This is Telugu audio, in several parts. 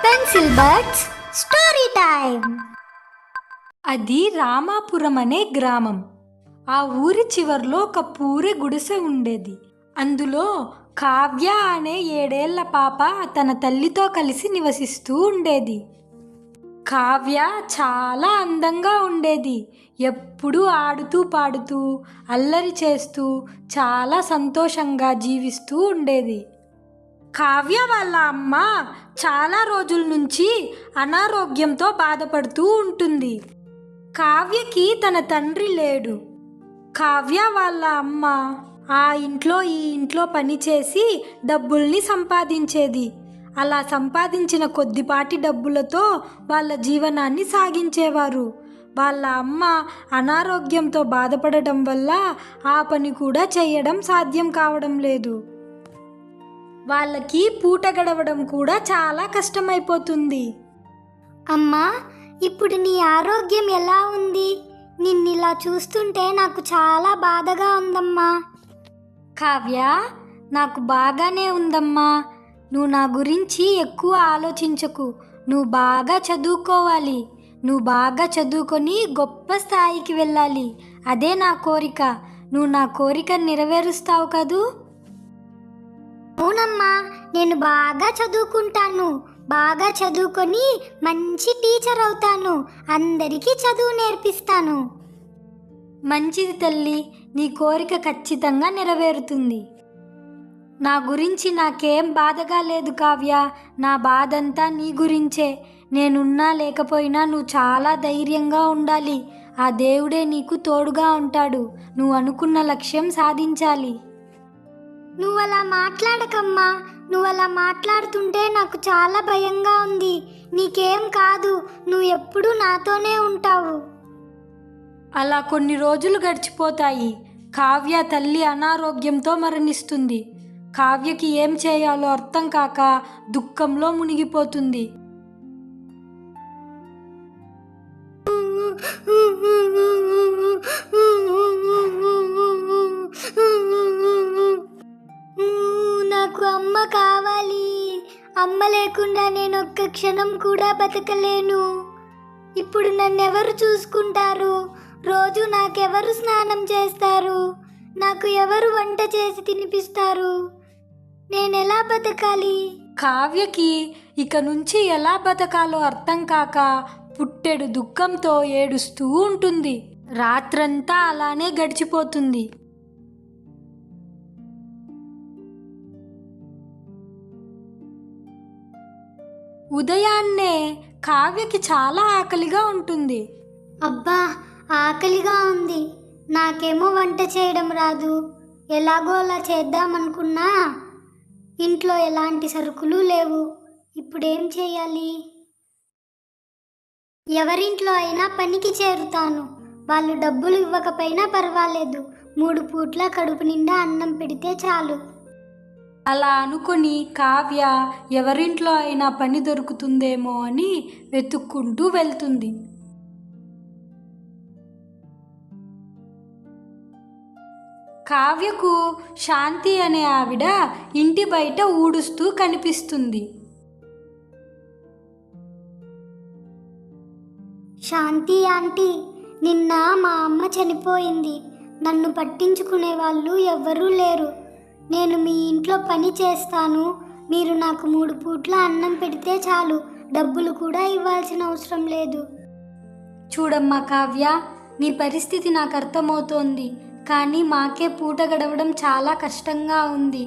Pencil birds story time. అది రామాపురం అనే గ్రామం. ఆ ఊరి చివర్లో ఒక పూరి గుడిసె ఉండేది. అందులో కావ్య అనే 7 ఏళ్ల పాప తన తల్లితో కలిసి నివసిస్తూ ఉండేది. కావ్య చాలా అందంగా ఉండేది. ఎప్పుడూ ఆడుతూ పాడుతూ అల్లరి చేస్తూ చాలా సంతోషంగా జీవిస్తూ ఉండేది. కావ్య వాళ్ళ అమ్మ చాలా రోజుల నుంచి అనారోగ్యంతో బాధపడుతూ ఉంటుంది. కావ్యకి తన తండ్రి లేడు. కావ్య వాళ్ళ అమ్మ ఆ ఇంట్లో ఈ ఇంట్లో పనిచేసి డబ్బుల్ని సంపాదించేది. అలా సంపాదించిన కొద్దిపాటి డబ్బులతో వాళ్ళ జీవనాన్ని సాగించేవారు. వాళ్ళ అమ్మ అనారోగ్యంతో బాధపడటం వల్ల ఆ పని కూడా చేయడం సాధ్యం కావడం లేదు. వాళ్ళకి పూట గడవడం కూడా చాలా కష్టమైపోతుంది. అమ్మా, ఇప్పుడు నీ ఆరోగ్యం ఎలా ఉంది? నిన్నిలా చూస్తుంటే నాకు చాలా బాధగా ఉందమ్మా. కావ్య, నాకు బాగానే ఉందమ్మా. నువ్వు నా గురించి ఎక్కువ ఆలోచించకు. నువ్వు బాగా చదువుకోవాలి. నువ్వు బాగా చదువుకొని గొప్ప స్థాయికి వెళ్ళాలి. అదే నా కోరిక. నువ్వు నా కోరిక నెరవేరుస్తావు కదూ? అవునమ్మా, నేను బాగా చదువుకుంటాను. బాగా చదువుకొని మంచి టీచర్ అవుతాను. అందరికీ చదువు నేర్పిస్తాను. మంచిది తల్లి, నీ కోరిక ఖచ్చితంగా నెరవేరుతుంది. నా గురించి నాకేం బాధగా లేదు కావ్య. నా బాధంతా నీ గురించే. నేనున్నా లేకపోయినా నువ్వు చాలా ధైర్యంగా ఉండాలి. ఆ దేవుడే నీకు తోడుగా ఉంటాడు. నువ్వు అనుకున్న లక్ష్యం సాధించాలి. నువ్వలా మాట్లాడకమ్మా. నువ్వలా మాట్లాడుతుంటే నాకు చాలా భయంగా ఉంది. నీకేం కాదు. నువ్వు ఎప్పుడూ నాతోనే ఉంటావు. అలా కొన్ని రోజులు గడిచిపోతాయి. కావ్య తల్లి అనారోగ్యంతో మరణిస్తుంది. కావ్యకి ఏం చేయాలో అర్థం కాక దుఃఖంలో మునిగిపోతుంది. నాకు అమ్మ కావాలి. అమ్మ లేకుండా నేను ఒక్క క్షణం కూడా బతకలేను. ఇప్పుడు నన్నెవరు చూసుకుంటారు? రోజు నాకెవరు స్నానం చేస్తారు? నాకు ఎవరు వంట చేసి తినిపిస్తారు? నేనెలా బతకాలి? కావ్యకి ఇక నుంచి ఎలా బతకాలో అర్థం కాక పుట్టెడు దుఃఖంతో ఏడుస్తూ ఉంటుంది. రాత్రంతా అలానే గడిచిపోతుంది. ఉదయాన్నే కావ్యకి చాలా ఆకలిగా ఉంటుంది. అబ్బా, ఆకలిగా ఉంది. నాకేమో వంట చేయడం రాదు. ఎలాగో అలా చేద్దామనుకున్నా ఇంట్లో ఎలాంటి సరుకులు లేవు. ఇప్పుడేం చేయాలి? ఎవరింట్లో అయినా పనికి చేరుతాను. వాళ్ళు డబ్బులు ఇవ్వకపోయినా పర్వాలేదు. 3 పూట్ల కడుపు నిండా అన్నం పెడితే చాలు. అలా అనుకొని కావ్య ఎవరింట్లో అయినా పని దొరుకుతుందేమో అని వెతుక్కుంటూ వెళ్తుంది. కావ్యకు శాంతి అనే ఆవిడ ఇంటి బయట ఊడుస్తూ కనిపిస్తుంది. శాంతి ఆంటీ, నిన్న మా అమ్మ చనిపోయింది. నన్ను పట్టించుకునే వాళ్ళు ఎవ్వరూ లేరు. నేను మీ ఇంట్లో పని చేస్తాను. మీరు నాకు 3 పూట్ల అన్నం పెడితే చాలు. డబ్బులు కూడా ఇవ్వాల్సిన అవసరం లేదు. చూడమ్మా కావ్య, నీ పరిస్థితి నాకు అర్థమవుతోంది. కానీ మాకే పూట గడవడం చాలా కష్టంగా ఉంది.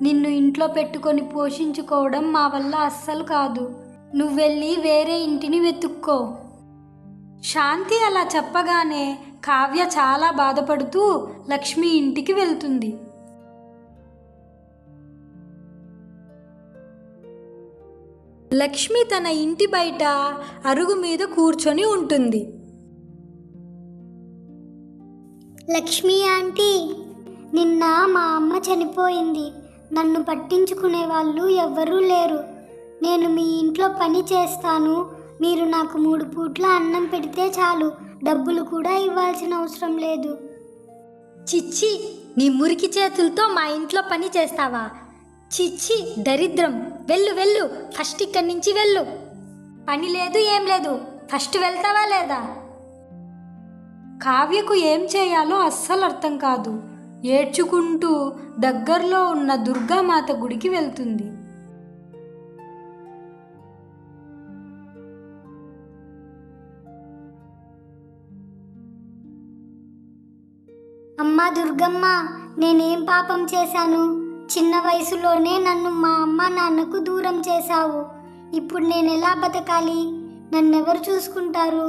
నిన్ను ఇంట్లో పెట్టుకొని పోషించుకోవడం మా వల్ల అస్సలు కాదు. నువ్వెళ్ళి వేరే ఇంటిని వెతుక్కో. శాంతి అలా చెప్పగానే కావ్య చాలా బాధపడుతూ లక్ష్మి ఇంటికి వెళ్తుంది. లక్ష్మి తన ఇంటి బయట అరుగు మీద కూర్చొని ఉంటుంది. లక్ష్మి ఆంటీ, నిన్న మా అమ్మ చనిపోయింది. నన్ను పట్టించుకునే వాళ్ళు ఎవ్వరూ లేరు. నేను మీ ఇంట్లో పని చేస్తాను. మీరు నాకు 3 పూట్ల అన్నం పెడితే చాలు. డబ్బులు కూడా ఇవ్వాల్సిన అవసరం లేదు. చిచ్చి, నీ మురికి చేతులతో మా ఇంట్లో పని చేస్తావా? చిచ్చి దరిద్రం, వెళ్ళు వెళ్ళు, ఫస్ట్ ఇక్కడి నుంచి వెళ్ళు. పని లేదు ఏం లేదు, ఫస్ట్ వెళ్తావా లేదా? కావ్యకు ఏం చేయాలో అస్సలు అర్థం కాదు. ఏడ్చుకుంటూ దగ్గరలో ఉన్న దుర్గామాత గుడికి వెళ్తుంది. అమ్మా దుర్గమ్మ, నేనేం పాపం చేశాను? చిన్న వయసులోనే నన్ను మా అమ్మ నాన్నకు దూరం చేశావు. ఇప్పుడు నేను ఎలా బతకాలి? నన్నెవరు చూసుకుంటారు?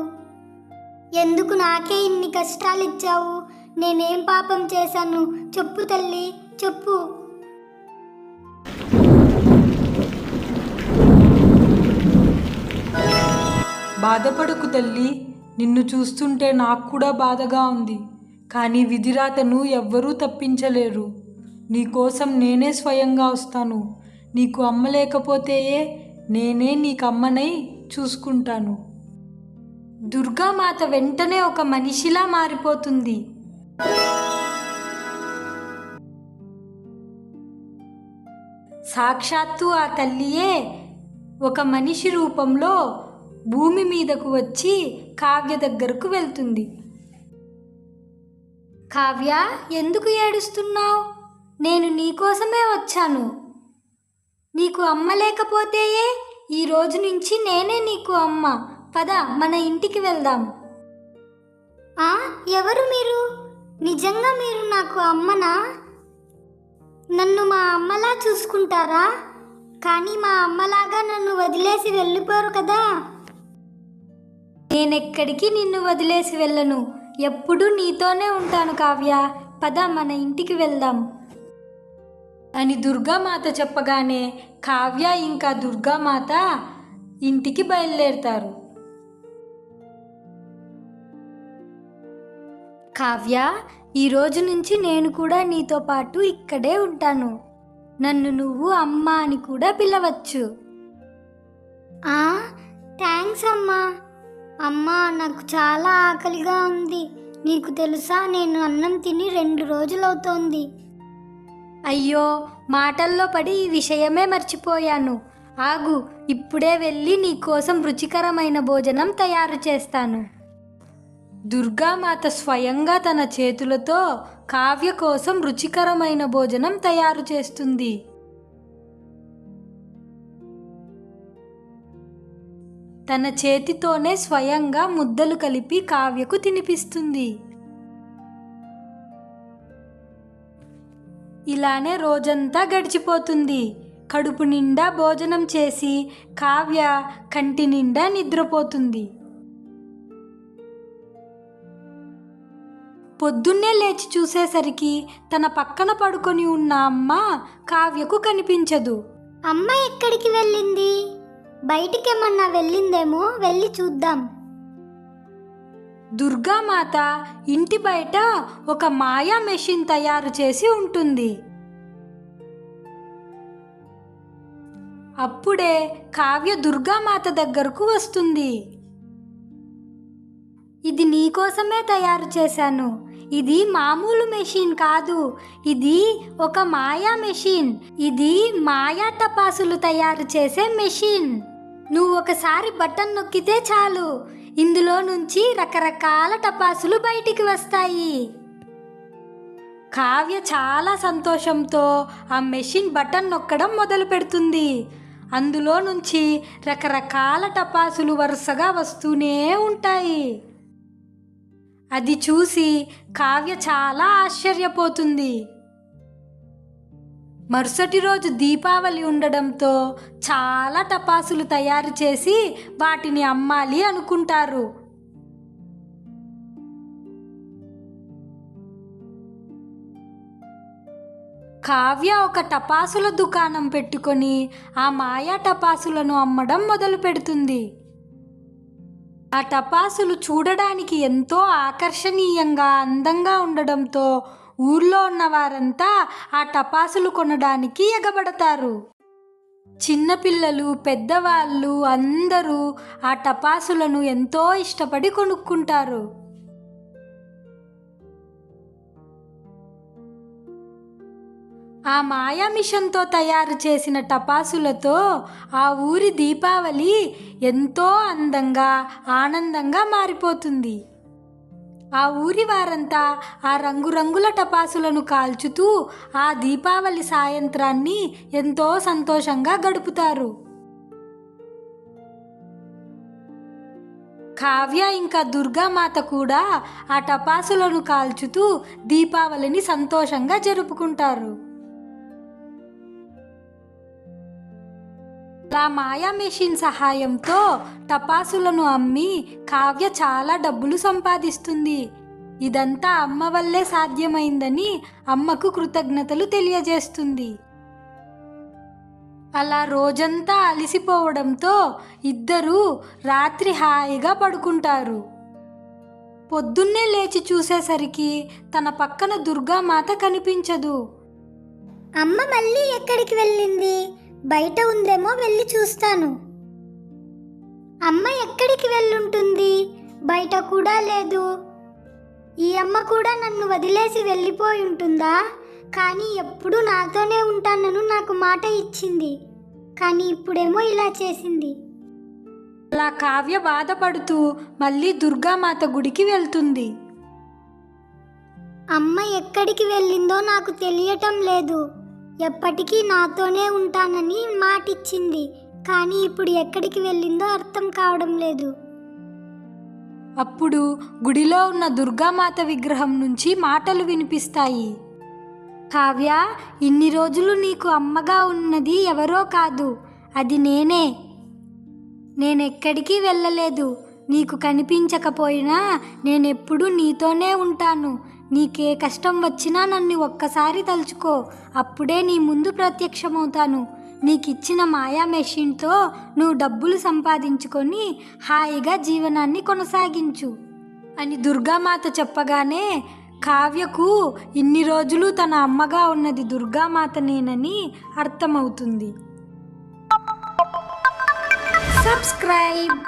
ఎందుకు నాకే ఇన్ని కష్టాలు ఇచ్చావు? నేనేం పాపం చేశాను? చెప్పు తల్లి, చెప్పు. బాధపడకు తల్లి, నిన్ను చూస్తుంటే నాకు కూడా బాధగా ఉంది. కానీ విధిరాతను ఎవ్వరూ తప్పించలేరు. నీకోసం నేనే స్వయంగా వస్తాను. నీకు అమ్మ లేకపోతే నేనే నీకు అమ్మనై చూసుకుంటాను. దుర్గామాత వెంటనే ఒక మనిషిలా మారిపోతుంది. సాక్షాత్తు ఆ తల్లియే ఒక మనిషి రూపంలో భూమి మీదకు వచ్చి కావ్య దగ్గరకు వెళ్తుంది. కావ్య, ఎందుకు ఏడుస్తున్నావు? నేను నీకోసమే వచ్చాను. నీకు అమ్మ లేకపోతే ఈ రోజు నుంచి నేనే నీకు అమ్మ. పద, మన ఇంటికి వెళ్దాం. ఎవరు మీరు? నిజంగా మీరు నాకు అమ్మనా? నన్ను మా అమ్మలా చూసుకుంటారా? కానీ మా అమ్మలాగా నన్ను వదిలేసి వెళ్ళిపోరు కదా. నేనెక్కడికి నిన్ను వదిలేసి వెళ్ళను. ఎప్పుడూ నీతోనే ఉంటాను కావ్య. పద, మన ఇంటికి వెళ్దాం అని దుర్గామాత చెప్పగానే కావ్య ఇంకా దుర్గామాత ఇంటికి బయలుదేరుతారు. కావ్య, ఈ రోజు నుంచి నేను కూడా నీతో పాటు ఇక్కడే ఉంటాను. నన్ను నువ్వు అమ్మ అని కూడా పిలవచ్చు. థ్యాంక్స్ అమ్మా. అమ్మా, నాకు చాలా ఆకలిగా ఉంది. నీకు తెలుసా, నేను అన్నం తిని 2 రోజులవుతోంది. అయ్యో, మాటల్లో పడి ఈ విషయమే మర్చిపోయాను. ఆగు, ఇప్పుడే వెళ్ళి నీకోసం రుచికరమైన భోజనం తయారు చేస్తాను. దుర్గామాత స్వయంగా తన చేతులతో కావ్య కోసం రుచికరమైన భోజనం తయారు చేస్తుంది. తన చేతితోనే స్వయంగా ముద్దలు కలిపి కావ్యకు తినిపిస్తుంది. ఇలానే రోజంతా గడిచిపోతుంది. కడుపు నిండా భోజనం చేసి కావ్య కంటి నిండా నిద్రపోతుంది. పొద్దున్నే లేచి చూసేసరికి తన పక్కన పడుకొని ఉన్న అమ్మ కావ్యకు కనిపించదు. అమ్మ ఎక్కడికి వెళ్ళింది? బయటికేమన్నా వెళ్ళిందేమో, వెళ్ళి చూద్దాం. దుర్గామాత ఇంటి బయట ఒక మాయా మెషిన్ తయారు చేసి ఉంటుంది. అప్పుడే కావ్య దుర్గామాత దగ్గరకు వస్తుంది. ఇది నీకోసమే తయారు చేశాను. ఇది మామూలు మెషిన్ కాదు, ఇది ఒక మాయా మెషిన్. ఇది మాయా టపాసులు తయారు చేసే మెషిన్. నువ్వు ఒకసారి బటన్ నొక్కితే చాలు, ఇందులో నుంచి రకరకాల టపాసులు బయటికి వస్తాయి. కావ్య చాలా సంతోషంతో ఆ మెషిన్ బటన్ నొక్కడం మొదలు పెడుతుంది. అందులో నుంచి రకరకాల టపాసులు వరుసగా వస్తూనే ఉంటాయి. అది చూసి కావ్య చాలా ఆశ్చర్యపోతుంది. మరుసటి రోజు దీపావళి ఉండడంతో చాలా టపాసులు తయారు చేసి వాటిని అమ్మాలి అనుకుంటారు. కావ్య ఒక టపాసుల దుకాణం పెట్టుకొని ఆ మాయా టపాసులను అమ్మడం మొదలు పెడుతుంది. ఆ టపాసులు చూడడానికి ఎంతో ఆకర్షణీయంగా అందంగా ఉండడంతో ఊర్లో ఉన్న వారంతా ఆ టపాసులు కొనడానికి ఎగబడతారు. చిన్నపిల్లలు, పెద్దవాళ్ళు అందరూ ఆ టపాసులను ఎంతో ఇష్టపడి కొనుక్కుంటారు. ఆ మాయా మిషన్తో తయారు చేసిన టపాసులతో ఆ ఊరి దీపావళి ఎంతో అందంగా ఆనందంగా మారిపోతుంది. ఆ ఊరి వారంతా ఆ రంగురంగుల టపాసులను కాల్చుతూ ఆ దీపావళి సాయంత్రాన్ని ఎంతో సంతోషంగా గడుపుతారు. కావ్య ఇంకా దుర్గామాత కూడా ఆ టపాసులను కాల్చుతూ దీపావళిని సంతోషంగా జరుపుకుంటారు. ఆ మాయా మెషిన్ సహాయంతో టపాసులను అమ్మి కావ్య చాలా డబ్బులు సంపాదిస్తుంది. ఇదంతా అమ్మ వల్లే సాధ్యమైందని అమ్మకు కృతజ్ఞతలు తెలియజేస్తుంది. అలా రోజంతా అలసిపోవడంతో ఇద్దరూ రాత్రి హాయిగా పడుకుంటారు. పొద్దున్నే లేచి చూసేసరికి తన పక్కన దుర్గామాత కనిపించదు. అమ్మ మళ్ళీ ఎక్కడికి వెళ్ళింది? బయట ఉందేమో వెళ్ళి చూస్తాను. అమ్మ ఎక్కడికి వెళ్ళుంటుంది? బయట కూడా లేదు. ఈ అమ్మ కూడా నన్ను వదిలేసి వెళ్ళిపోయి ఉంటుందా? కానీ ఎప్పుడు నాతోనే ఉంటానని నాకు మాట ఇచ్చింది, కానీ ఇప్పుడేమో ఇలా చేసింది. అలా కావ్య బాధపడుతూ మళ్ళీ దుర్గామాత గుడికి వెళ్తుంది. అమ్మ ఎక్కడికి వెళ్ళిందో నాకు తెలియటం లేదు. ఎప్పటికీ నాతోనే ఉంటానని మాటిచ్చింది, కానీ ఇప్పుడు ఎక్కడికి వెళ్ళిందో అర్థం కావడం లేదు. అప్పుడు గుడిలో ఉన్న దుర్గామాత విగ్రహం నుంచి మాటలు వినిపిస్తాయి. కావ్య, ఇన్ని రోజులు నీకు అమ్మగా ఉన్నది ఎవరో కాదు, అది నేనే. నేనెక్కడికి వెళ్ళలేదు. నీకు కనిపించకపోయినా నేనెప్పుడు నీతోనే ఉంటాను. నీకే కష్టం వచ్చినా నన్ను ఒక్కసారి తలుచుకో, అప్పుడే నీ ముందు ప్రత్యక్షమవుతాను. నీకిచ్చిన మాయా మెషిన్తో నువ్వు డబ్బులు సంపాదించుకొని హాయిగా జీవనాన్ని కొనసాగించు అని దుర్గామాత చెప్పగానే కావ్యకు ఇన్ని రోజులు తన అమ్మగా ఉన్నది దుర్గామాతనేనని అర్థమవుతుంది. సబ్స్క్రైబ్.